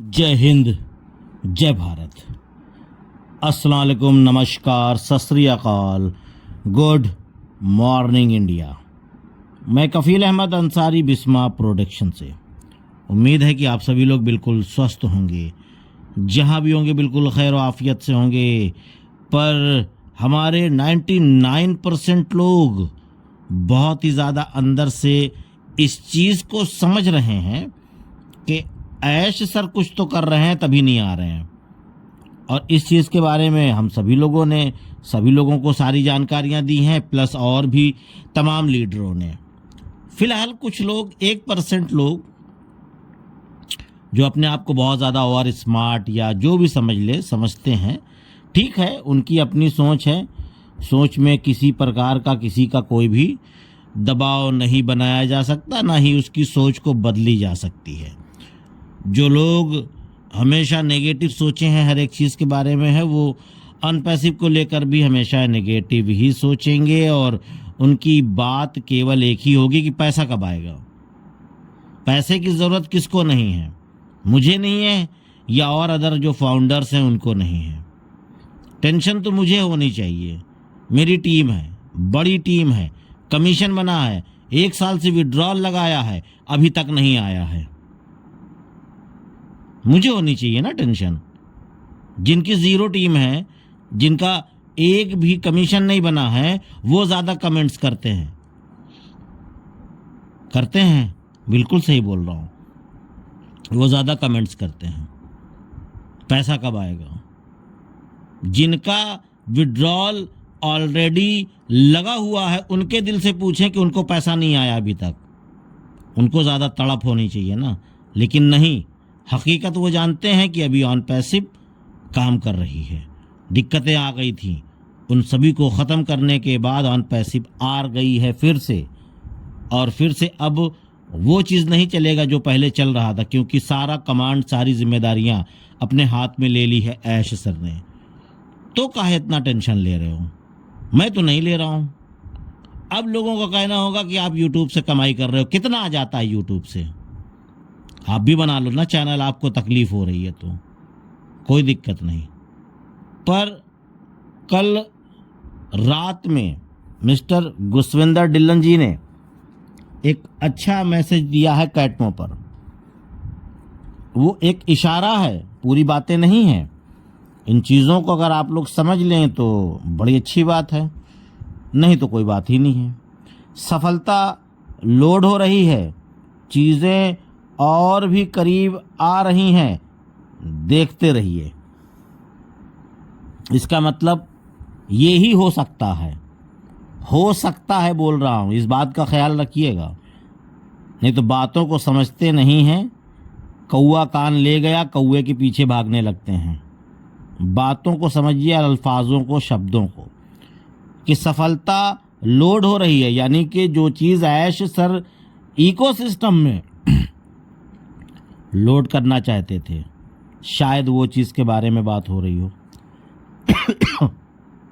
जय हिंद, जय भारत, अस्सलाम वालेकुम, नमस्कार, सत श्री अकाल, गुड मॉर्निंग इंडिया। मैं कफ़ील अहमद अंसारी, बिस्मा प्रोडक्शन से। उम्मीद है कि आप सभी लोग बिल्कुल स्वस्थ होंगे, जहाँ भी होंगे बिल्कुल खैर व आफियत से होंगे। पर हमारे 99% लोग बहुत ही ज़्यादा अंदर से इस चीज़ को समझ रहे हैं कि ऐश सर कुछ तो कर रहे हैं तभी नहीं आ रहे हैं। और इस चीज़ के बारे में हम सभी लोगों को सारी जानकारियां दी हैं, प्लस और भी तमाम लीडरों ने। फिलहाल कुछ लोग 1% लोग जो अपने आप को बहुत ज़्यादा और स्मार्ट या जो भी समझते हैं, ठीक है, उनकी अपनी सोच है। सोच में किसी प्रकार का किसी का कोई भी दबाव नहीं बनाया जा सकता, ना ही उसकी सोच को बदली जा सकती है। जो लोग हमेशा नेगेटिव सोचे हैं हर एक चीज़ के बारे में है, वो अनपैसिव को लेकर भी हमेशा नेगेटिव ही सोचेंगे। और उनकी बात केवल एक ही होगी कि पैसा कब आएगा। पैसे की ज़रूरत किसको नहीं है? मुझे नहीं है, या और अदर जो फाउंडर्स हैं उनको नहीं है। टेंशन तो मुझे होनी चाहिए। मेरी टीम है, बड़ी टीम है, कमीशन बना है, 1 साल से विड्रॉल लगाया है, अभी तक नहीं आया है। मुझे होनी चाहिए ना टेंशन। जिनकी 0 टीम है, जिनका एक भी कमीशन नहीं बना है, वो ज़्यादा कमेंट्स करते हैं। बिल्कुल सही बोल रहा हूँ, वो ज़्यादा कमेंट्स करते हैं। पैसा कब आएगा? जिनका विड्रॉल ऑलरेडी लगा हुआ है, उनके दिल से पूछें कि उनको पैसा नहीं आया अभी तक। उनको ज़्यादा तड़प होनी चाहिए ना, लेकिन नहीं। हकीकत वो जानते हैं कि अभी ऑन पैसिव काम कर रही है। दिक्कतें आ गई थी, उन सभी को ख़त्म करने के बाद ऑन पैसिव आ गई है फिर से। और फिर से अब वो चीज़ नहीं चलेगा जो पहले चल रहा था, क्योंकि सारा कमांड, सारी जिम्मेदारियां अपने हाथ में ले ली है ऐश सर ने। तो काहे इतना टेंशन ले रहे हो? मैं तो नहीं ले रहा हूँ। अब लोगों का कहना होगा कि आप यूट्यूब से कमाई कर रहे हो, कितना आ जाता है यूट्यूब से? आप भी बना लो ना चैनल, आपको तकलीफ हो रही है तो कोई दिक्कत नहीं। पर कल रात में मिस्टर गुसविंदर डिल्लन जी ने एक अच्छा मैसेज दिया है कैटमो पर। वो एक इशारा है, पूरी बातें नहीं हैं। इन चीज़ों को अगर आप लोग समझ लें तो बड़ी अच्छी बात है, नहीं तो कोई बात ही नहीं है। सफलता लोड हो रही है, चीज़ें और भी करीब आ रही हैं, देखते रहिए। इसका मतलब ये ही हो सकता है बोल रहा हूँ, इस बात का ख्याल रखिएगा। नहीं तो बातों को समझते नहीं हैं, कौवा कान ले गया, कौवे के पीछे भागने लगते हैं। बातों को समझिए, अल्फाजों को, शब्दों को, कि सफलता लोड हो रही है, यानी कि जो चीज़ ऐश सर इकोसिस्टम में लोड करना चाहते थे, शायद वो चीज़ के बारे में बात हो रही हो।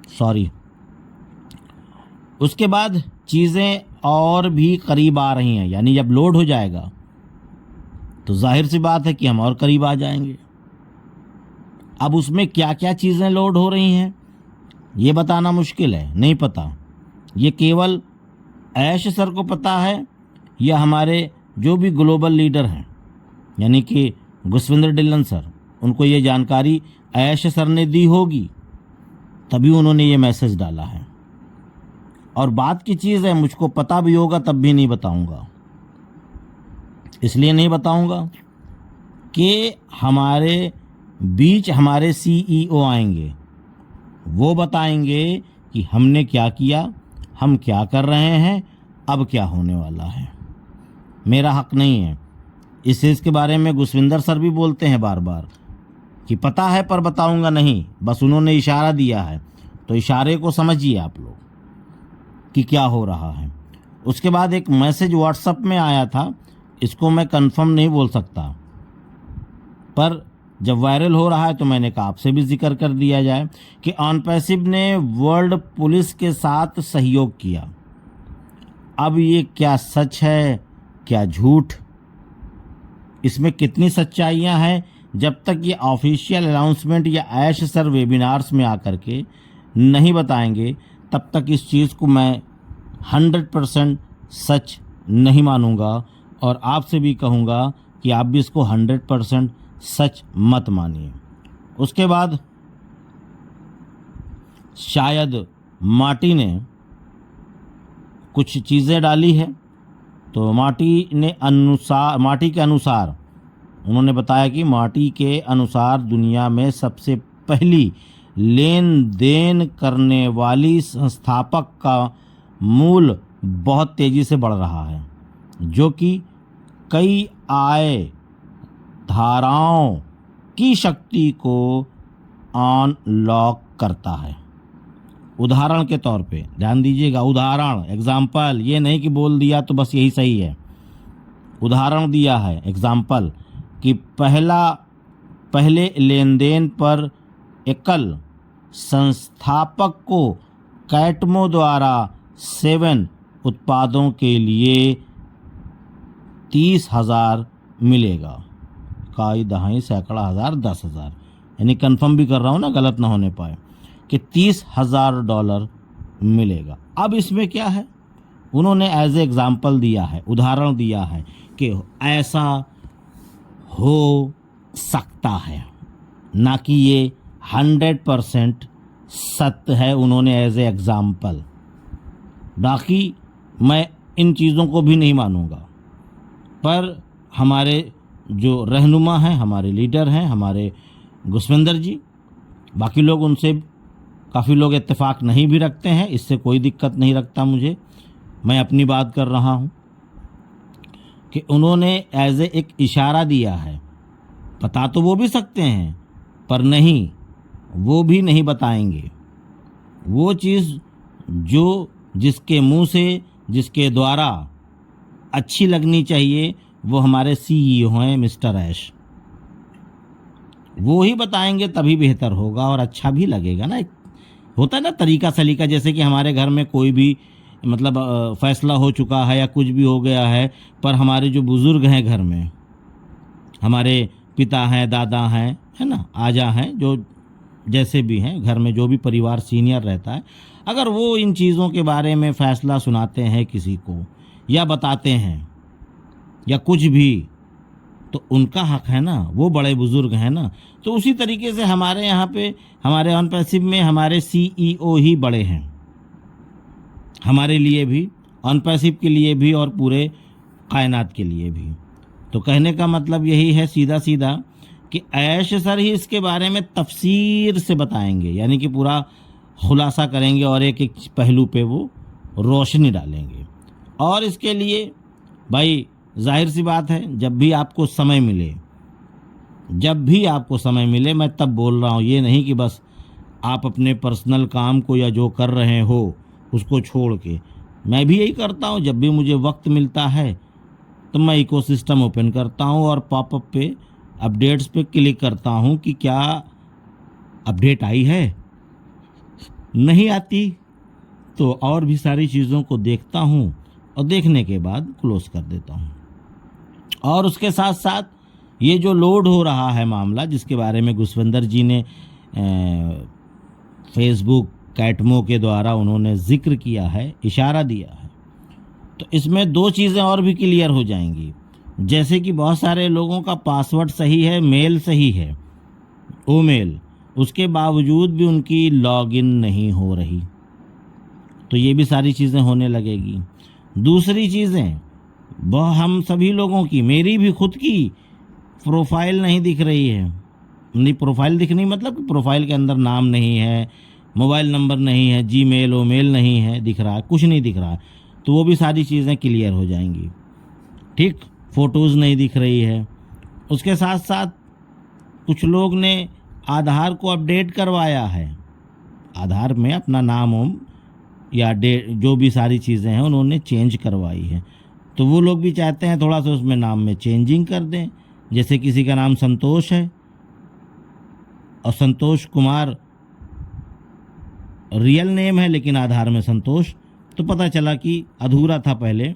सॉरी। उसके बाद चीज़ें और भी करीब आ रही हैं, यानी जब लोड हो जाएगा तो जाहिर सी बात है कि हम और करीब आ जाएंगे। अब उसमें क्या क्या चीज़ें लोड हो रही हैं ये बताना मुश्किल है, नहीं पता। ये केवल ऐश सर को पता है, या हमारे जो भी ग्लोबल लीडर हैं, यानी कि गुसविंदर डिल्लन सर, उनको ये जानकारी ऐश सर ने दी होगी, तभी उन्होंने ये मैसेज डाला है। और बात की चीज़ है, मुझको पता भी होगा तब भी नहीं बताऊंगा। इसलिए नहीं बताऊंगा कि हमारे बीच हमारे CEO आएंगे, वो बताएंगे कि हमने क्या किया, हम क्या कर रहे हैं, अब क्या होने वाला है। मेरा हक नहीं है। इस चीज़ के बारे में गुसविंदर सर भी बोलते हैं बार बार कि पता है पर बताऊंगा नहीं, बस उन्होंने इशारा दिया है, तो इशारे को समझिए आप लोग कि क्या हो रहा है। उसके बाद एक मैसेज व्हाट्सएप में आया था, इसको मैं कंफर्म नहीं बोल सकता, पर जब वायरल हो रहा है तो मैंने कहा आपसे भी जिक्र कर दिया जाए कि ऑन पैसिव ने वर्ल्ड पुलिस के साथ सहयोग किया। अब ये क्या सच है क्या झूठ, इसमें कितनी सच्चाइयां हैं जब तक ये ऑफिशियल अनाउंसमेंट या ऐश सर वेबिनार्स में आकर के नहीं बताएंगे, तब तक इस चीज़ को मैं 100% सच नहीं मानूंगा और आपसे भी कहूँगा कि आप भी इसको 100% सच मत मानिए। उसके बाद शायद माटी ने कुछ चीज़ें डाली है, तो माटी के अनुसार उन्होंने बताया कि माटी के अनुसार दुनिया में सबसे पहली लेन देन करने वाली संस्थापक का मूल्य बहुत तेज़ी से बढ़ रहा है, जो कि कई आय धाराओं की शक्ति को अनलॉक करता है। उदाहरण के तौर पे ध्यान दीजिएगा, उदाहरण, एग्जाम्पल, ये नहीं कि बोल दिया तो बस यही सही है। उदाहरण दिया है, एग्जाम्पल, कि पहले लेन देन पर एकल संस्थापक को कैटमो द्वारा 7 उत्पादों के लिए 30,000 मिलेगा। काई दहाई सैकड़ा हज़ार 10,000, यानी कंफर्म भी कर रहा हूँ ना, गलत ना होने पाए, कि $30,000 मिलेगा। अब इसमें क्या है, उन्होंने एज ए एग्जाम्पल दिया है, उदाहरण दिया है कि ऐसा हो सकता है, ना कि ये 100% सत्य है। उन्होंने एज ए एग्जाम्पल, बाकी मैं इन चीज़ों को भी नहीं मानूंगा, पर हमारे जो रहनुमा हैं, हमारे लीडर हैं, हमारे गुस्विंदर जी, बाकी लोग उनसे काफ़ी लोग इत्तेफाक नहीं भी रखते हैं, इससे कोई दिक्कत नहीं रखता मुझे। मैं अपनी बात कर रहा हूँ कि उन्होंने एज ए एक इशारा दिया है। बता तो वो भी सकते हैं, पर नहीं, वो भी नहीं बताएंगे। वो चीज़ जो जिसके मुंह से, जिसके द्वारा अच्छी लगनी चाहिए, वो हमारे CEO हैं मिस्टर ऐश। वो ही बताएंगे तभी बेहतर होगा और अच्छा भी लगेगा ना। होता है ना तरीका सलीका, जैसे कि हमारे घर में कोई भी मतलब फैसला हो चुका है या कुछ भी हो गया है, पर हमारे जो बुज़ुर्ग हैं घर में, हमारे पिता हैं, दादा हैं, है ना, आजा हैं, जो जैसे भी हैं घर में, जो भी परिवार सीनियर रहता है, अगर वो इन चीज़ों के बारे में फ़ैसला सुनाते हैं किसी को या बताते हैं या कुछ भी, तो उनका हक है ना, वो बड़े बुज़ुर्ग हैं ना। तो उसी तरीके से हमारे यहाँ पे, हमारे ऑन पैसिव में हमारे CEO ही बड़े हैं, हमारे लिए भी, ऑन पैसिव के लिए भी और पूरे कायनात के लिए भी। तो कहने का मतलब यही है सीधा सीधा कि ऐश सर ही इसके बारे में तफसीर से बताएंगे, यानी कि पूरा खुलासा करेंगे और एक एक पहलू पे वो रोशनी डालेंगे। और इसके लिए भाई जाहिर सी बात है, जब भी आपको समय मिले, मैं तब बोल रहा हूँ, ये नहीं कि बस आप अपने पर्सनल काम को या जो कर रहे हो उसको छोड़ के। मैं भी यही करता हूँ, जब भी मुझे वक्त मिलता है तो मैं इकोसिस्टम ओपन करता हूँ और पॉपअप पे अपडेट्स पे क्लिक करता हूँ कि क्या अपडेट आई है, नहीं आती तो और भी सारी चीज़ों को देखता हूँ और देखने के बाद क्लोज कर देता हूँ। और उसके साथ साथ ये जो लोड हो रहा है मामला, जिसके बारे में गुस्विंदर जी ने फेसबुक कैटमो के द्वारा उन्होंने जिक्र किया है, इशारा दिया है, तो इसमें 2 चीज़ें और भी क्लियर हो जाएंगी। जैसे कि बहुत सारे लोगों का पासवर्ड सही है, मेल सही है, वो मेल, उसके बावजूद भी उनकी लॉगिन नहीं हो रही, तो ये भी सारी चीज़ें होने लगेगी। दूसरी चीज़ें, हम सभी लोगों की, मेरी भी खुद की प्रोफाइल नहीं दिख रही है। नहीं, प्रोफाइल दिखनी मतलब कि प्रोफाइल के अंदर नाम नहीं है, मोबाइल नंबर नहीं है, जीमेल मेल नहीं है, दिख रहा है, कुछ नहीं दिख रहा है, तो वो भी सारी चीज़ें क्लियर हो जाएंगी। ठीक, फ़ोटोज़ नहीं दिख रही है। उसके साथ साथ कुछ लोग ने आधार को अपडेट करवाया है, आधार में अपना नाम या डेट, जो भी सारी चीज़ें हैं उन्होंने चेंज करवाई है, तो वो लोग भी चाहते हैं थोड़ा सा उसमें नाम में चेंजिंग कर दें। जैसे किसी का नाम संतोष है और संतोष कुमार रियल नेम है, लेकिन आधार में संतोष, तो पता चला कि अधूरा था पहले,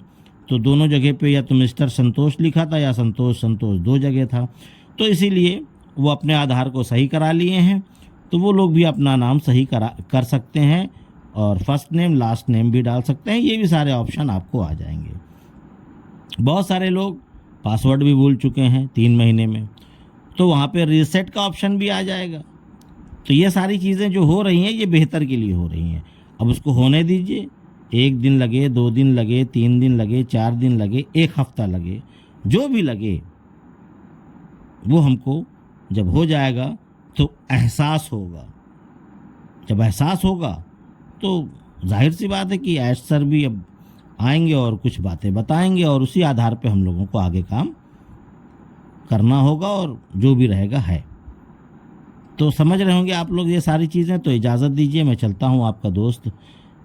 तो दोनों जगह पे या तो मिस्टर संतोष लिखा था या संतोष 2 जगह था। तो इसीलिए वो अपने आधार को सही करा लिए हैं तो वो लोग भी अपना नाम सही कर सकते हैं और फर्स्ट नेम लास्ट नेम भी डाल सकते हैं। ये भी सारे ऑप्शन आपको आ जाएंगे। बहुत सारे लोग पासवर्ड भी भूल चुके हैं 3 महीने में, तो वहाँ पे रीसेट का ऑप्शन भी आ जाएगा। तो ये सारी चीज़ें जो हो रही हैं ये बेहतर के लिए हो रही हैं। अब उसको होने दीजिए। 1 दिन लगे, 2 दिन लगे, 3 दिन लगे, 4 दिन लगे, 1 हफ्ता लगे, जो भी लगे वो हमको जब हो जाएगा तो एहसास होगा। जब एहसास होगा तो जाहिर सी बात है कि ऐश सर भी अब आएंगे और कुछ बातें बताएंगे और उसी आधार पे हम लोगों को आगे काम करना होगा और जो भी रहेगा है। तो समझ रहे होंगे आप लोग ये सारी चीज़ें। तो इजाज़त दीजिए, मैं चलता हूँ। आपका दोस्त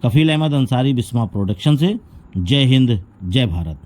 कफील अहमद अंसारी, बिस्मा प्रोडक्शन से। जय हिंद, जय भारत।